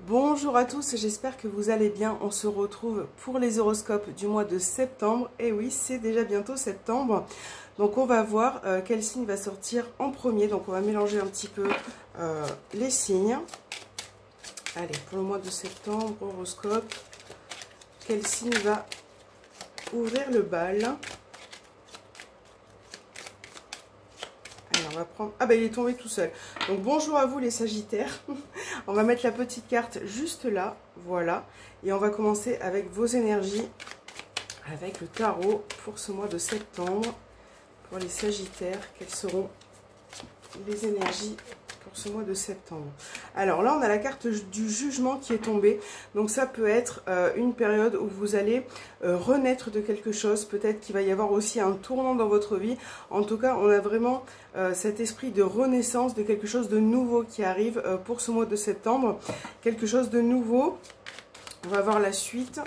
Bonjour à tous, j'espère que vous allez bien. On se retrouve pour les horoscopes du mois de septembre. Et oui, c'est déjà bientôt septembre. Donc on va voir quel signe va sortir en premier. Donc on va mélanger un petit peu les signes. Allez, pour le mois de septembre, horoscope. Quel signe va ouvrir le bal? Allez, on va prendre... Ah ben il est tombé tout seul. Donc bonjour à vous les Sagittaires. On va mettre la petite carte juste là. Voilà. Et on va commencer avec vos énergies. Avec le tarot pour ce mois de septembre. Pour les Sagittaires, quelles seront les énergies pour ce mois de septembre? Alors là, on a la carte du jugement qui est tombée. Donc ça peut être une période où vous allez renaître de quelque chose. Peut-être qu'il va y avoir aussi un tournant dans votre vie. En tout cas, on a vraiment cet esprit de renaissance, de quelque chose de nouveau qui arrive pour ce mois de septembre. Quelque chose de nouveau. On va voir la suite.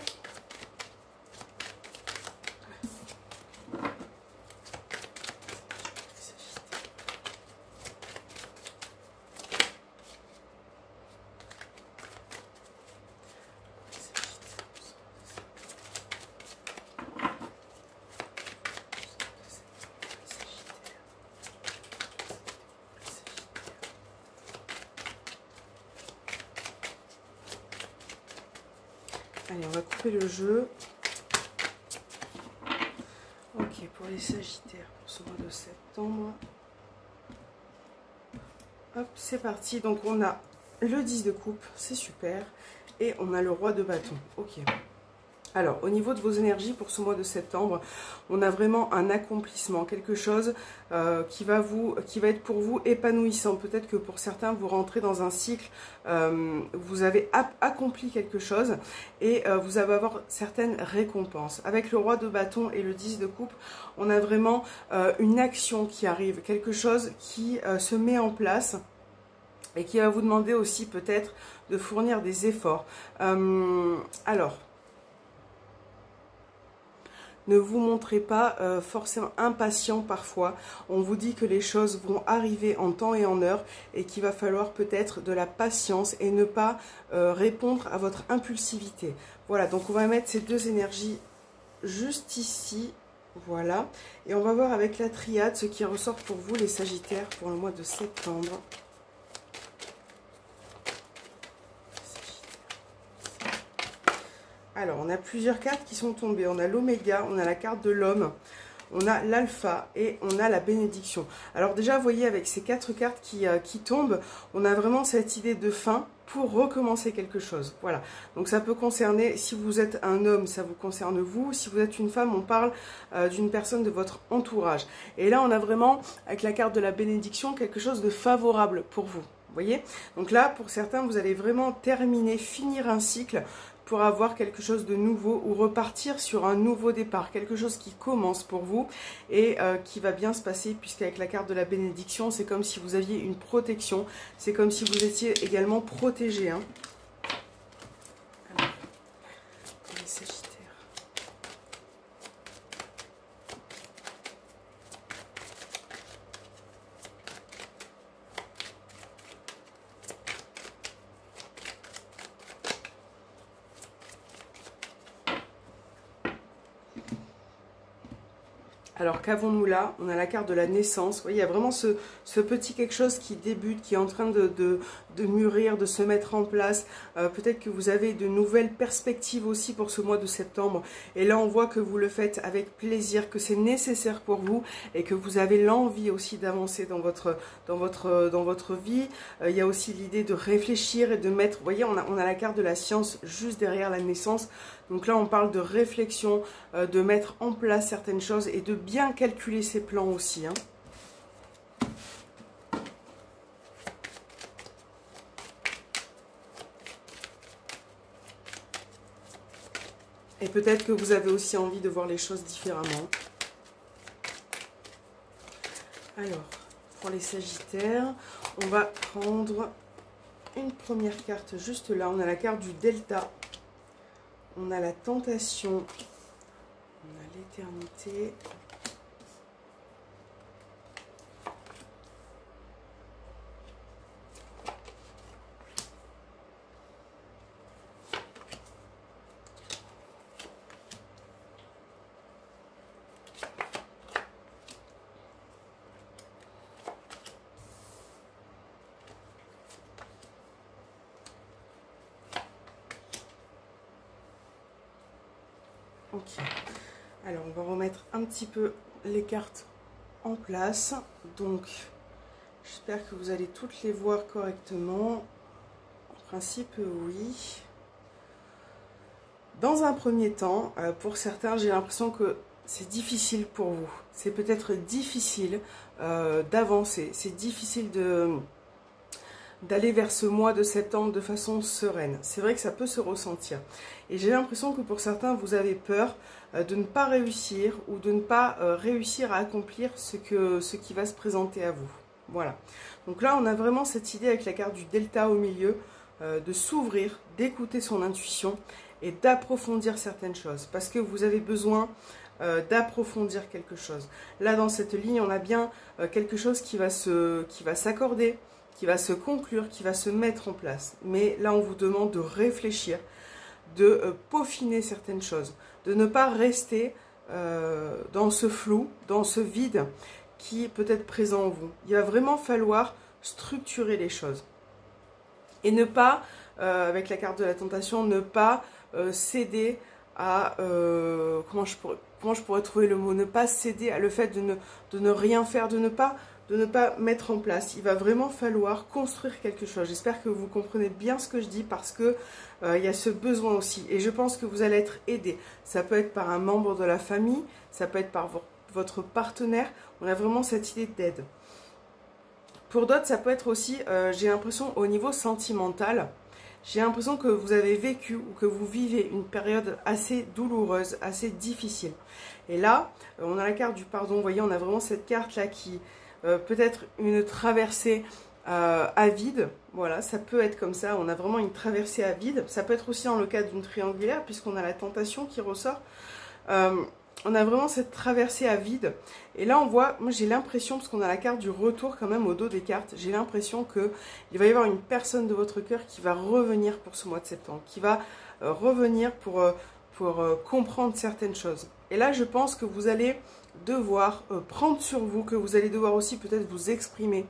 Allez, on va couper le jeu. Ok, pour les Sagittaires, pour ce mois de septembre. Hop, c'est parti. Donc, on a le 10 de coupe, c'est super. Et on a le roi de bâton. Ok. Alors, au niveau de vos énergies pour ce mois de septembre, on a vraiment un accomplissement, quelque chose qui va être pour vous épanouissant. Peut-être que pour certains, vous rentrez dans un cycle, vous avez accompli quelque chose et vous allez avoir certaines récompenses. Avec le roi de bâton et le 10 de coupe, on a vraiment une action qui arrive, quelque chose qui se met en place et qui va vous demander aussi peut-être de fournir des efforts. Alors... Ne vous montrez pas forcément impatient parfois. On vous dit que les choses vont arriver en temps et en heure et qu'il va falloir peut-être de la patience et ne pas répondre à votre impulsivité. Voilà, donc on va mettre ces deux énergies juste ici. Voilà. Et on va voir avec la triade ce qui ressort pour vous les Sagittaires pour le mois de septembre. Alors, on a plusieurs cartes qui sont tombées. On a l'oméga, on a la carte de l'homme, on a l'alpha et on a la bénédiction. Alors déjà, vous voyez, avec ces quatre cartes qui tombent, on a vraiment cette idée de fin pour recommencer quelque chose. Voilà. Donc ça peut concerner, si vous êtes un homme, ça vous concerne vous. Si vous êtes une femme, on parle d'une personne de votre entourage. Et là, on a vraiment, avec la carte de la bénédiction, quelque chose de favorable pour vous. Vous voyez? Donc là, pour certains, vous allez vraiment terminer, finir un cycle pour avoir quelque chose de nouveau ou repartir sur un nouveau départ, quelque chose qui commence pour vous et qui va bien se passer, puisqu'avec la carte de la bénédiction, c'est comme si vous aviez une protection, c'est comme si vous étiez également protégé. Hein. Alors, les Sagittaires. Alors qu'avons-nous là? On a la carte de la naissance. Vous voyez, il y a vraiment ce petit quelque chose qui débute, qui est en train de mûrir, de se mettre en place. Peut-être que vous avez de nouvelles perspectives aussi pour ce mois de septembre. Et là, on voit que vous le faites avec plaisir, que c'est nécessaire pour vous et que vous avez l'envie aussi d'avancer dans votre vie. Il y a aussi l'idée de réfléchir et de mettre... Vous voyez, on a la carte de la science juste derrière la naissance. Donc là, on parle de réflexion, de mettre en place certaines choses et de bien calculer ses plans aussi. Hein. Et peut-être que vous avez aussi envie de voir les choses différemment. Alors, pour les Sagittaires, on va prendre une première carte juste là. On a la carte du Delta. On a la tentation, on a l'éternité, Ok. Alors, on va remettre un petit peu les cartes en place. Donc, j'espère que vous allez toutes les voir correctement. En principe, oui. Dans un premier temps, pour certains, j'ai l'impression que c'est difficile pour vous. C'est peut-être difficile d'avancer. C'est difficile d'aller vers ce mois de septembre de façon sereine. C'est vrai que ça peut se ressentir. Et j'ai l'impression que pour certains, vous avez peur de ne pas réussir ou de ne pas réussir à accomplir ce qui va se présenter à vous. Voilà. Donc là, on a vraiment cette idée avec la carte du delta au milieu, de s'ouvrir, d'écouter son intuition et d'approfondir certaines choses. Parce que vous avez besoin d'approfondir quelque chose. Là, dans cette ligne, on a bien quelque chose qui va s'accorder, qui va se conclure, qui va se mettre en place. Mais là, on vous demande de réfléchir, de peaufiner certaines choses, de ne pas rester dans ce flou, dans ce vide qui peut être présent en vous. Il va vraiment falloir structurer les choses. Et ne pas, avec la carte de la tentation, ne pas céder à... comment je pourrais trouver le mot? Ne pas céder à le fait de ne rien faire, de ne pas mettre en place. Il va vraiment falloir construire quelque chose. J'espère que vous comprenez bien ce que je dis parce que il y a ce besoin aussi. Et je pense que vous allez être aidé. Ça peut être par un membre de la famille, ça peut être par votre partenaire. On a vraiment cette idée d'aide. Pour d'autres, ça peut être aussi, j'ai l'impression, au niveau sentimental, j'ai l'impression que vous avez vécu ou que vous vivez une période assez douloureuse, assez difficile. Et là, on a la carte du pardon. Vous voyez, on a vraiment cette carte-là qui... peut-être une traversée à vide, voilà, ça peut être comme ça, on a vraiment une traversée à vide, ça peut être aussi dans le cas d'une triangulaire, puisqu'on a la tentation qui ressort, on a vraiment cette traversée à vide, et là on voit, moi j'ai l'impression, parce qu'on a la carte du retour quand même au dos des cartes, j'ai l'impression qu'il va y avoir une personne de votre cœur qui va revenir pour ce mois de septembre, qui va revenir pour comprendre certaines choses, et là je pense que vous allez devoir prendre sur vous, que vous allez devoir aussi peut-être vous exprimer.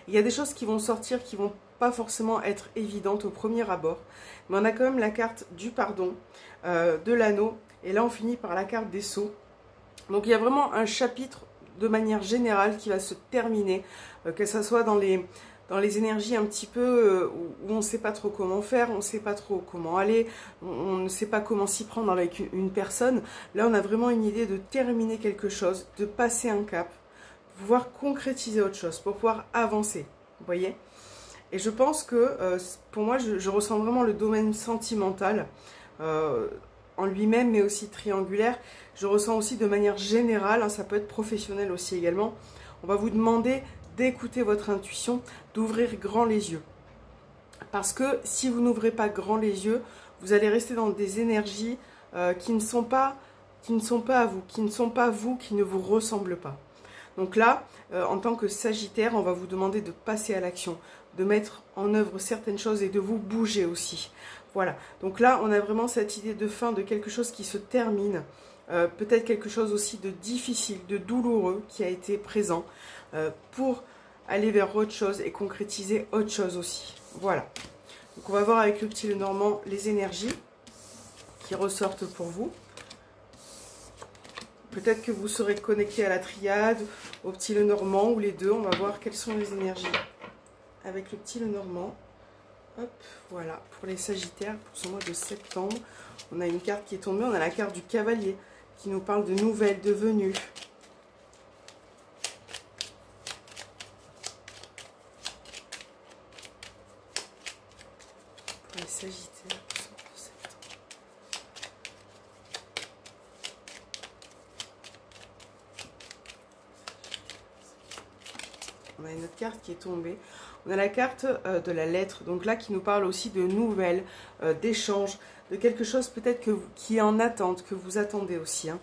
Il y a des choses qui vont sortir qui vont pas forcément être évidentes au premier abord, mais on a quand même la carte du pardon, de l'anneau, et là on finit par la carte des sceaux. Donc il y a vraiment un chapitre de manière générale qui va se terminer, que ce soit dans les énergies un petit peu où on ne sait pas trop comment faire, on ne sait pas trop comment aller, on ne sait pas comment s'y prendre avec une personne. Là, on a vraiment une idée de terminer quelque chose, de passer un cap, de pouvoir concrétiser autre chose, pour pouvoir avancer, vous voyez? Et je pense que, pour moi, je ressens vraiment le domaine sentimental en lui-même, mais aussi triangulaire. Je ressens aussi de manière générale, hein, ça peut être professionnel aussi également, on va vous demander d'écouter votre intuition, d'ouvrir grand les yeux. Parce que si vous n'ouvrez pas grand les yeux, vous allez rester dans des énergies qui ne sont pas à vous, qui ne sont pas vous, qui ne vous ressemblent pas. Donc là, en tant que Sagittaire, on va vous demander de passer à l'action, de mettre en œuvre certaines choses et de vous bouger aussi. Voilà, donc là, on a vraiment cette idée de fin, de quelque chose qui se termine, peut-être quelque chose aussi de difficile, de douloureux qui a été présent, pour aller vers autre chose et concrétiser autre chose aussi. Voilà. Donc on va voir avec le petit Lenormand les énergies qui ressortent pour vous. Peut-être que vous serez connecté à la triade, au petit Lenormand ou les deux. On va voir quelles sont les énergies avec le petit Lenormand. Hop, voilà. Pour les Sagittaires, pour ce mois de septembre, on a une carte qui est tombée. On a la carte du Cavalier qui nous parle de nouvelles, de venues. Pour les Sagittaires, pour ce mois de septembre. On a une autre carte qui est tombée. On a la carte de la lettre, donc là qui nous parle aussi de nouvelles, d'échanges, de quelque chose peut-être qui est en attente, que vous attendez aussi. Hein.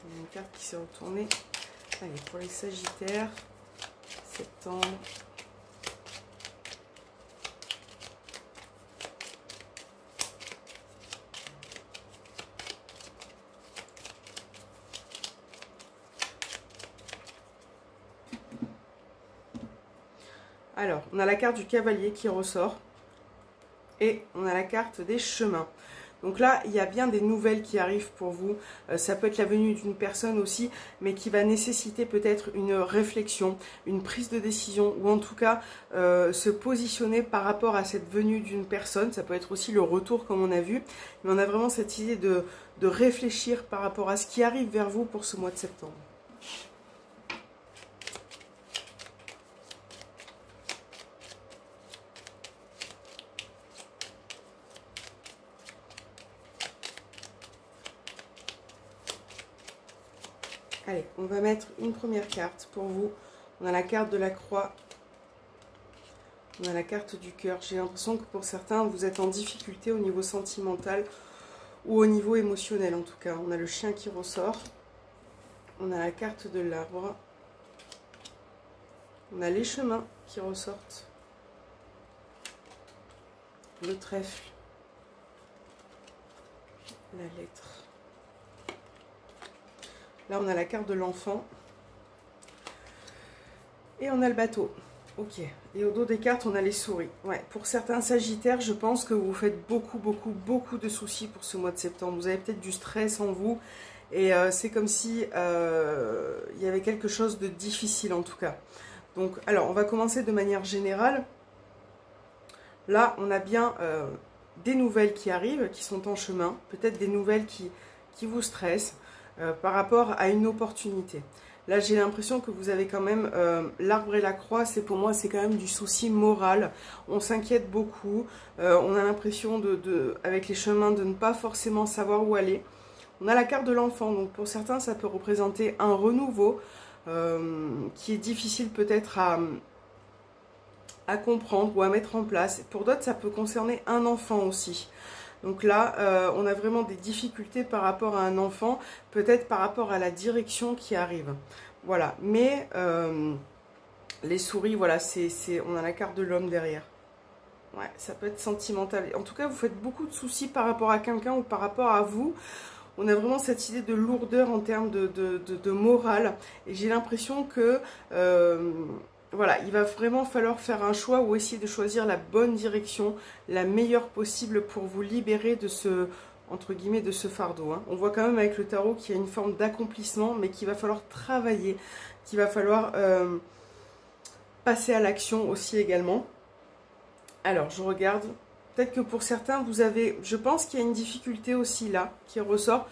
Il y a une carte qui s'est retournée. Allez, pour les Sagittaires, septembre. Alors, on a la carte du Cavalier qui ressort et on a la carte des chemins. Donc là, il y a bien des nouvelles qui arrivent pour vous. Ça peut être la venue d'une personne aussi, mais qui va nécessiter peut-être une réflexion, une prise de décision, ou en tout cas se positionner par rapport à cette venue d'une personne. Ça peut être aussi le retour comme on a vu, mais on a vraiment cette idée de réfléchir par rapport à ce qui arrive vers vous pour ce mois de septembre. Allez, on va mettre une première carte pour vous. On a la carte de la croix. On a la carte du cœur. J'ai l'impression que pour certains, vous êtes en difficulté au niveau sentimental ou au niveau émotionnel en tout cas. On a le chien qui ressort. On a la carte de l'arbre. On a les chemins qui ressortent. Le trèfle. La lettre. Là, on a la carte de l'enfant. Et on a le bateau. Ok. Et au dos des cartes, on a les souris. Ouais. Pour certains sagittaires, je pense que vous faites beaucoup de soucis pour ce mois de septembre. Vous avez peut-être du stress en vous. Et c'est comme si il y avait quelque chose de difficile en tout cas. Donc, alors, on va commencer de manière générale. Là, on a bien des nouvelles qui arrivent, qui sont en chemin. Peut-être des nouvelles qui vous stressent. Par rapport à une opportunité. Là, j'ai l'impression que vous avez quand même l'arbre et la croix. C'est pour moi, c'est quand même du souci moral. On s'inquiète beaucoup. On a l'impression avec les chemins de ne pas forcément savoir où aller. On a la carte de l'enfant. Donc pour certains, ça peut représenter un renouveau qui est difficile peut-être à comprendre ou à mettre en place. Pour d'autres, ça peut concerner un enfant aussi. Donc là, on a vraiment des difficultés par rapport à un enfant, peut-être par rapport à la direction qui arrive. Voilà, mais les souris, voilà, on a la carte de l'homme derrière. Ouais, ça peut être sentimental. En tout cas, vous faites beaucoup de soucis par rapport à quelqu'un ou par rapport à vous. On a vraiment cette idée de lourdeur en termes de morale. Et j'ai l'impression que... voilà, il va vraiment falloir faire un choix ou essayer de choisir la bonne direction, la meilleure possible pour vous libérer de ce, entre guillemets, de ce fardeau. Hein. On voit quand même avec le tarot qu'il y a une forme d'accomplissement, mais qu'il va falloir travailler, qu'il va falloir passer à l'action aussi également. Alors, je regarde. Peut-être que pour certains, vous avez, je pense qu'il y a une difficulté aussi là, qui ressort,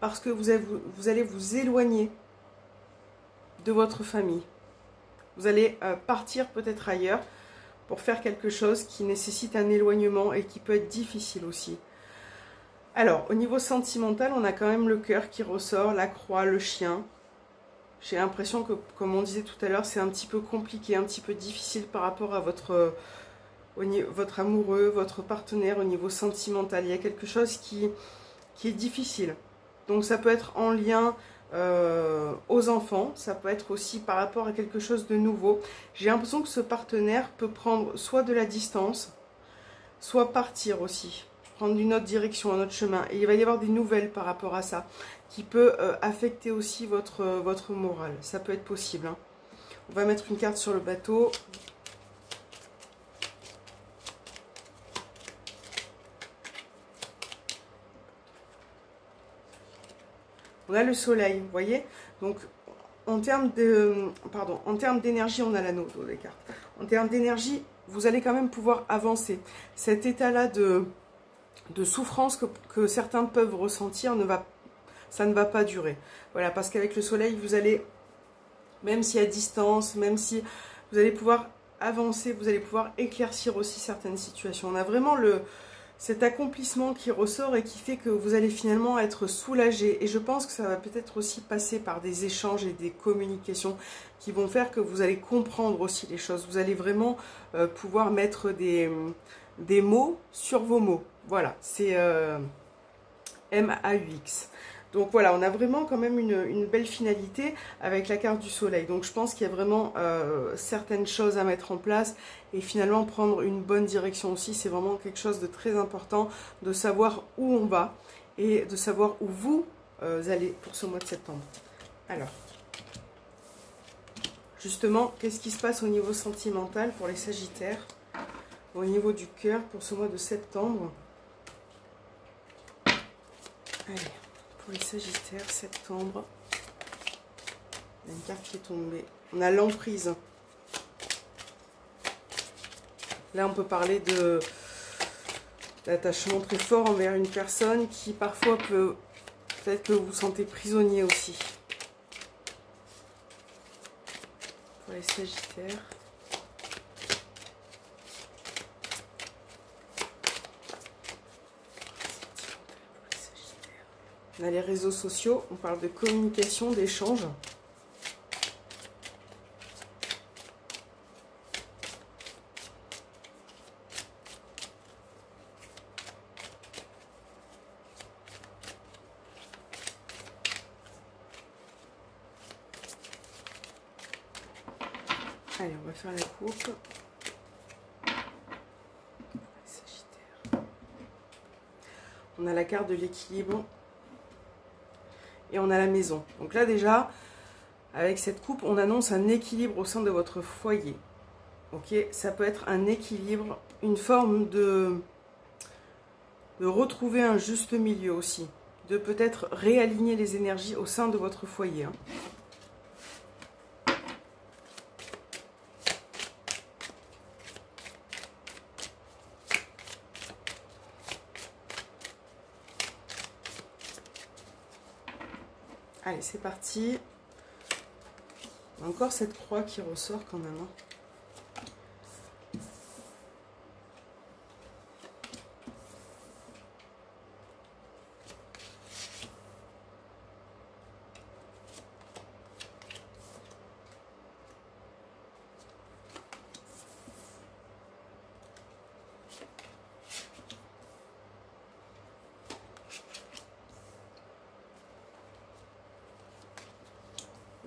parce que vous allez vous éloigner de votre famille. Vous allez partir peut-être ailleurs pour faire quelque chose qui nécessite un éloignement et qui peut être difficile aussi. Alors, au niveau sentimental, on a quand même le cœur qui ressort, la croix, le chien. J'ai l'impression que, comme on disait tout à l'heure, c'est un petit peu compliqué, un petit peu difficile par rapport à votre amoureux, votre partenaire au niveau sentimental. Il y a quelque chose qui est difficile. Donc ça peut être en lien... aux enfants, ça peut être aussi par rapport à quelque chose de nouveau. J'ai l'impression que ce partenaire peut prendre soit de la distance, soit partir aussi, prendre une autre direction, un autre chemin. Et il va y avoir des nouvelles par rapport à ça, qui peut affecter aussi votre morale. Ça peut être possible. Hein. On va mettre une carte sur le bateau. On a le soleil, vous voyez. Donc, en termes d'énergie, on a l'anneau des cartes. En termes d'énergie, vous allez quand même pouvoir avancer. Cet état-là de souffrance que certains peuvent ressentir, ça ne va pas durer. Voilà, parce qu'avec le soleil, vous allez, même si à distance, même si vous allez pouvoir avancer, vous allez pouvoir éclaircir aussi certaines situations. On a vraiment cet accomplissement qui ressort et qui fait que vous allez finalement être soulagé. Et je pense que ça va peut-être aussi passer par des échanges et des communications qui vont faire que vous allez comprendre aussi les choses. Vous allez vraiment pouvoir mettre des mots sur vos mots. Voilà, c'est MAUX. Donc voilà, on a vraiment quand même une belle finalité avec la carte du soleil. Donc je pense qu'il y a vraiment certaines choses à mettre en place et finalement prendre une bonne direction aussi. C'est vraiment quelque chose de très important de savoir où on va et de savoir où vous allez pour ce mois de septembre. Alors, justement, qu'est-ce qui se passe au niveau sentimental pour les Sagittaires, au niveau du cœur pour ce mois de septembre? Allez, pour les Sagittaires, septembre. Il y a une carte qui est tombée. On a l'emprise. Là, on peut parler d'attachement très fort envers une personne qui parfois peut-être que vous vous sentez prisonnier aussi. Pour les Sagittaires. On a les réseaux sociaux, on parle de communication, d'échange. Allez, on va faire la coupe. Sagittaire. On a la carte de l'équilibre. Et on a la maison. Donc là déjà, avec cette coupe, on annonce un équilibre au sein de votre foyer. Ok, ça peut être un équilibre, une forme de retrouver un juste milieu aussi. De peut-être réaligner les énergies au sein de votre foyer. Hein. Allez, c'est parti. Encore cette croix qui ressort quand même. Hein.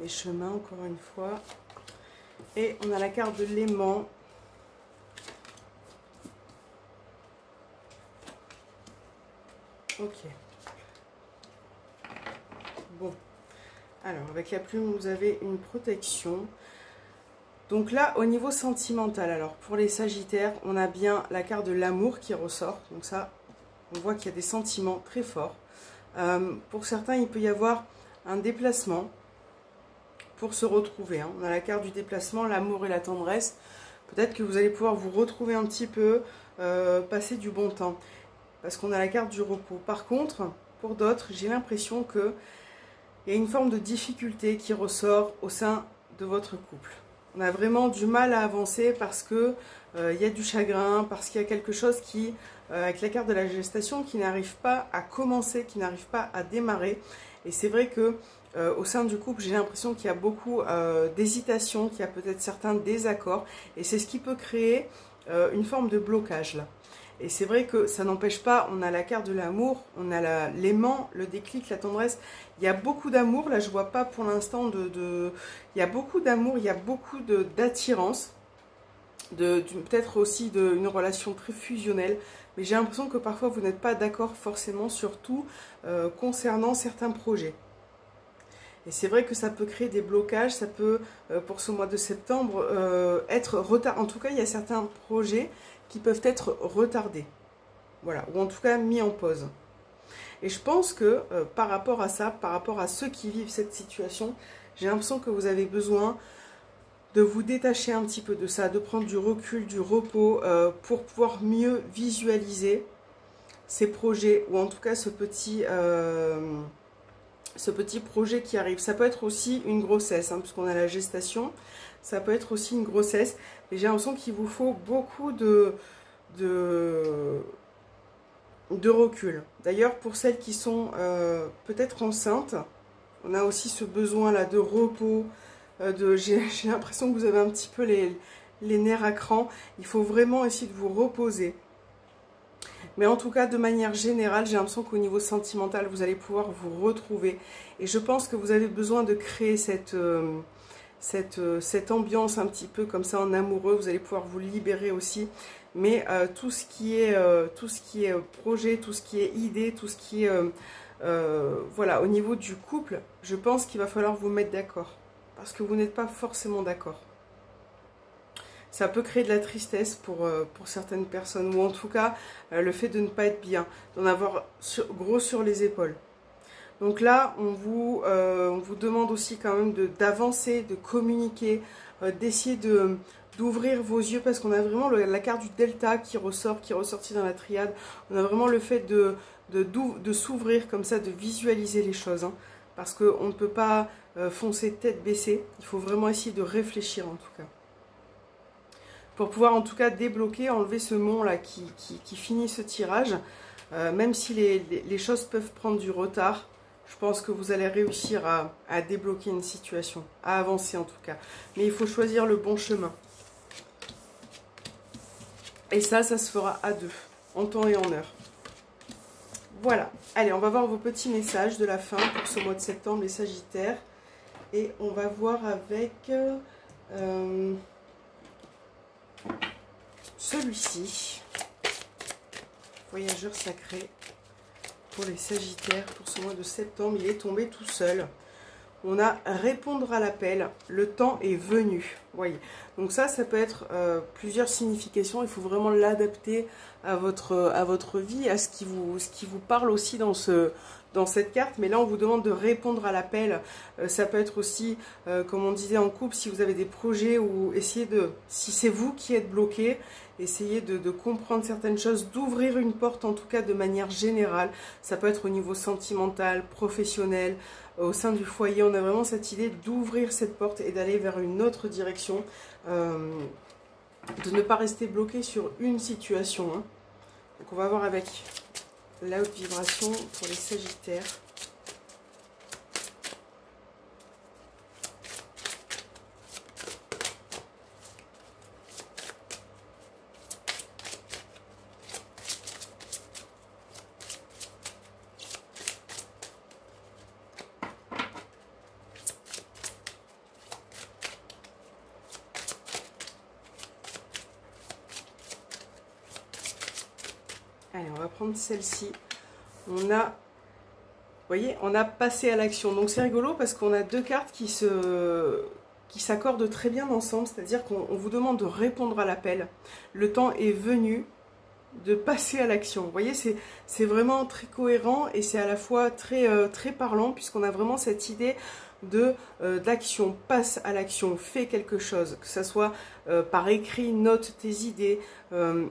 Les chemins, encore une fois. Et on a la carte de l'aimant. Ok. Bon. Alors, avec la plume, vous avez une protection. Donc là, au niveau sentimental, alors pour les Sagittaires, on a bien la carte de l'amour qui ressort. Donc ça, on voit qu'il y a des sentiments très forts. Pour certains, il peut y avoir un déplacement pour se retrouver. Hein. On a la carte du déplacement, l'amour et la tendresse. Peut-être que vous allez pouvoir vous retrouver un petit peu, passer du bon temps. Parce qu'on a la carte du repos. Par contre, pour d'autres, j'ai l'impression qu'il y a une forme de difficulté qui ressort au sein de votre couple. On a vraiment du mal à avancer parce que il y a du chagrin, parce qu'il y a quelque chose qui, avec la carte de la gestation, qui n'arrive pas à commencer, qui n'arrive pas à démarrer. Et c'est vrai que au sein du couple, j'ai l'impression qu'il y a beaucoup d'hésitation, qu'il y a peut-être certains désaccords. Et c'est ce qui peut créer une forme de blocage là. Et c'est vrai que ça n'empêche pas, on a la carte de l'amour, on a l'aimant, le déclic, la tendresse. Il y a beaucoup d'amour, là je vois pas pour l'instant il y a beaucoup d'amour, il y a beaucoup d'attirance, peut-être aussi une relation très fusionnelle. Mais j'ai l'impression que parfois vous n'êtes pas d'accord forcément, surtout concernant certains projets. Et c'est vrai que ça peut créer des blocages, ça peut, pour ce mois de septembre, être retard. En tout cas, il y a certains projets qui peuvent être retardés, voilà, ou en tout cas mis en pause. Et je pense que par rapport à ça, par rapport à ceux qui vivent cette situation, j'ai l'impression que vous avez besoin de vous détacher un petit peu de ça, de prendre du recul, du repos, pour pouvoir mieux visualiser ces projets, ou en tout cas ce petit projet qui arrive. Ça peut être aussi une grossesse, hein, puisqu'on a la gestation. Ça peut être aussi une grossesse. Et j'ai l'impression qu'il vous faut beaucoup de recul. D'ailleurs, pour celles qui sont peut-être enceintes, on a aussi ce besoin-là de repos. J'ai l'impression que vous avez un petit peu les nerfs à cran. Il faut vraiment essayer de vous reposer. Mais en tout cas, de manière générale, j'ai l'impression qu'au niveau sentimental, vous allez pouvoir vous retrouver. Et je pense que vous avez besoin de créer cette ambiance un petit peu comme ça en amoureux. Vous allez pouvoir vous libérer aussi. Mais tout ce qui est projet, tout ce qui est idée, tout ce qui est... voilà, au niveau du couple, je pense qu'il va falloir vous mettre d'accord. Parce que vous n'êtes pas forcément d'accord. Ça peut créer de la tristesse pour certaines personnes. Ou en tout cas, le fait de ne pas être bien. D'en avoir gros sur les épaules. Donc là, on vous demande aussi quand même d'avancer, de communiquer, d'essayer d'ouvrir vos yeux, parce qu'on a vraiment la carte du delta qui ressort, qui est ressortie dans la triade. On a vraiment le fait de s'ouvrir comme ça, de visualiser les choses, hein, parce qu'on ne peut pas foncer tête baissée. Il faut vraiment essayer de réfléchir en tout cas, pour pouvoir en tout cas débloquer, enlever ce mont là qui finit ce tirage. Même si les choses peuvent prendre du retard, je pense que vous allez réussir à débloquer une situation, à avancer en tout cas. Mais il faut choisir le bon chemin. Et ça se fera à deux, en temps et en heure. Voilà. Allez, on va voir vos petits messages de la fin pour ce mois de septembre, les Sagittaires. Et on va voir avec celui-ci. Voyageur sacré pour les Sagittaires pour ce mois de septembre. Il est tombé tout seul. On a répondre à l'appel, le temps est venu. Voyez. Donc ça peut être plusieurs significations. Il faut vraiment l'adapter à votre vie, à ce qui vous parle aussi dans cette carte. Mais là, on vous demande de répondre à l'appel. Ça peut être aussi, comme on disait en couple, si vous avez des projets ou essayez si c'est vous qui êtes bloqué, essayez de comprendre certaines choses, d'ouvrir une porte en tout cas de manière générale. Ça peut être au niveau sentimental, professionnel, au sein du foyer. On a vraiment cette idée d'ouvrir cette porte et d'aller vers une autre direction, de ne pas rester bloqué sur une situation, hein. Donc on va voir avec la haute vibration pour les Sagittaires. Allez, on va prendre celle-ci. On a, vous voyez, on a passé à l'action. Donc c'est rigolo parce qu'on a deux cartes qui s'accordent très bien ensemble. C'est-à-dire qu'on vous demande de répondre à l'appel. Le temps est venu de passer à l'action. Vous voyez, c'est vraiment très cohérent et c'est à la fois très parlant, puisqu'on a vraiment cette idée d'action, passe à l'action, fais quelque chose, que ça soit par écrit, note tes idées,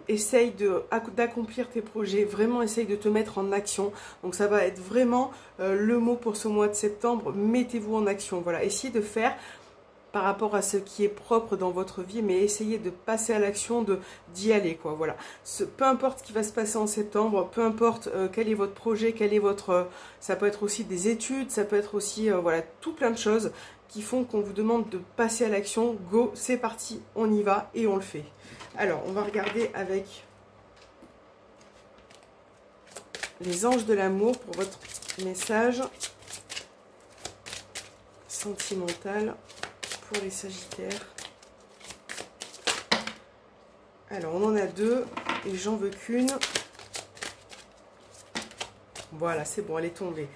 essaye d'accomplir tes projets, vraiment essaye de te mettre en action. Donc ça va être vraiment le mot pour ce mois de septembre, mettez-vous en action. Voilà, essayez de faire par rapport à ce qui est propre dans votre vie, mais essayez de passer à l'action, d'y aller, quoi. Voilà. Peu importe ce qui va se passer en septembre, peu importe quel est votre projet, ça peut être aussi des études, ça peut être aussi, voilà, tout plein de choses qui font qu'on vous demande de passer à l'action. Go, c'est parti, on y va et on le fait. Alors, on va regarder avec les anges de l'amour pour votre message sentimental pour les Sagittaires. Alors, on en a deux et j'en veux qu'une. Voilà, c'est bon, elle est tombée.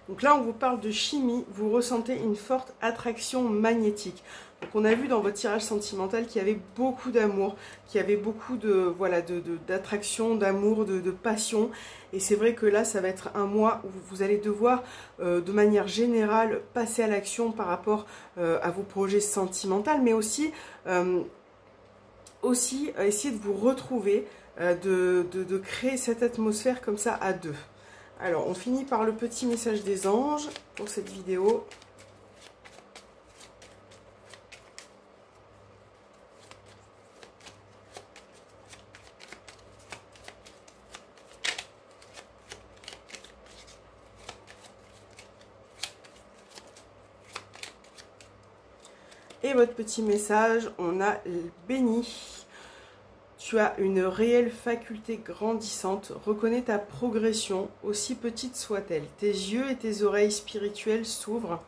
Donc là, on vous parle de chimie. Vous ressentez une forte attraction magnétique. Donc, on a vu dans votre tirage sentimental qu'il y avait beaucoup d'amour, qu'il y avait beaucoup d'attraction, d'amour, de passion. Et c'est vrai que là, ça va être un mois où vous allez devoir, de manière générale, passer à l'action par rapport à vos projets sentimentaux, mais aussi essayer de vous retrouver, de créer cette atmosphère comme ça à deux. Alors, on finit par le petit message des anges pour cette vidéo. Et votre petit message, on a béni. Tu as une réelle faculté grandissante. Reconnais ta progression, aussi petite soit-elle. Tes yeux et tes oreilles spirituelles s'ouvrent.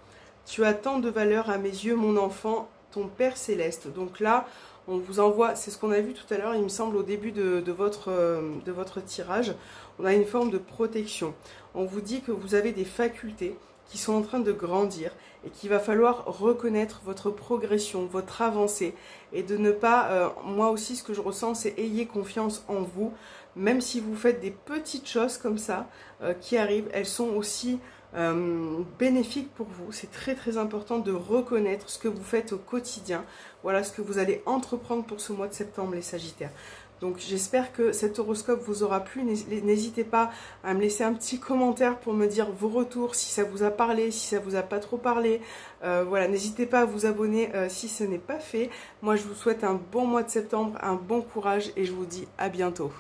Tu as tant de valeur à mes yeux, mon enfant, ton Père Céleste. Donc là, on vous envoie, c'est ce qu'on a vu tout à l'heure, il me semble, au début de votre tirage. On a une forme de protection. On vous dit que vous avez des facultés qui sont en train de grandir et qu'il va falloir reconnaître votre progression, votre avancée et de ne pas, moi aussi ce que je ressens c'est ayez confiance en vous, même si vous faites des petites choses comme ça qui arrivent, elles sont aussi bénéfique pour vous. C'est très très important de reconnaître ce que vous faites au quotidien. Voilà ce que vous allez entreprendre pour ce mois de septembre, les Sagittaires. Donc j'espère que cet horoscope vous aura plu. N'hésitez pas à me laisser un petit commentaire pour me dire vos retours, si ça vous a parlé, si ça vous a pas trop parlé. Voilà, n'hésitez pas à vous abonner si ce n'est pas fait. Moi je vous souhaite un bon mois de septembre, un bon courage et je vous dis à bientôt.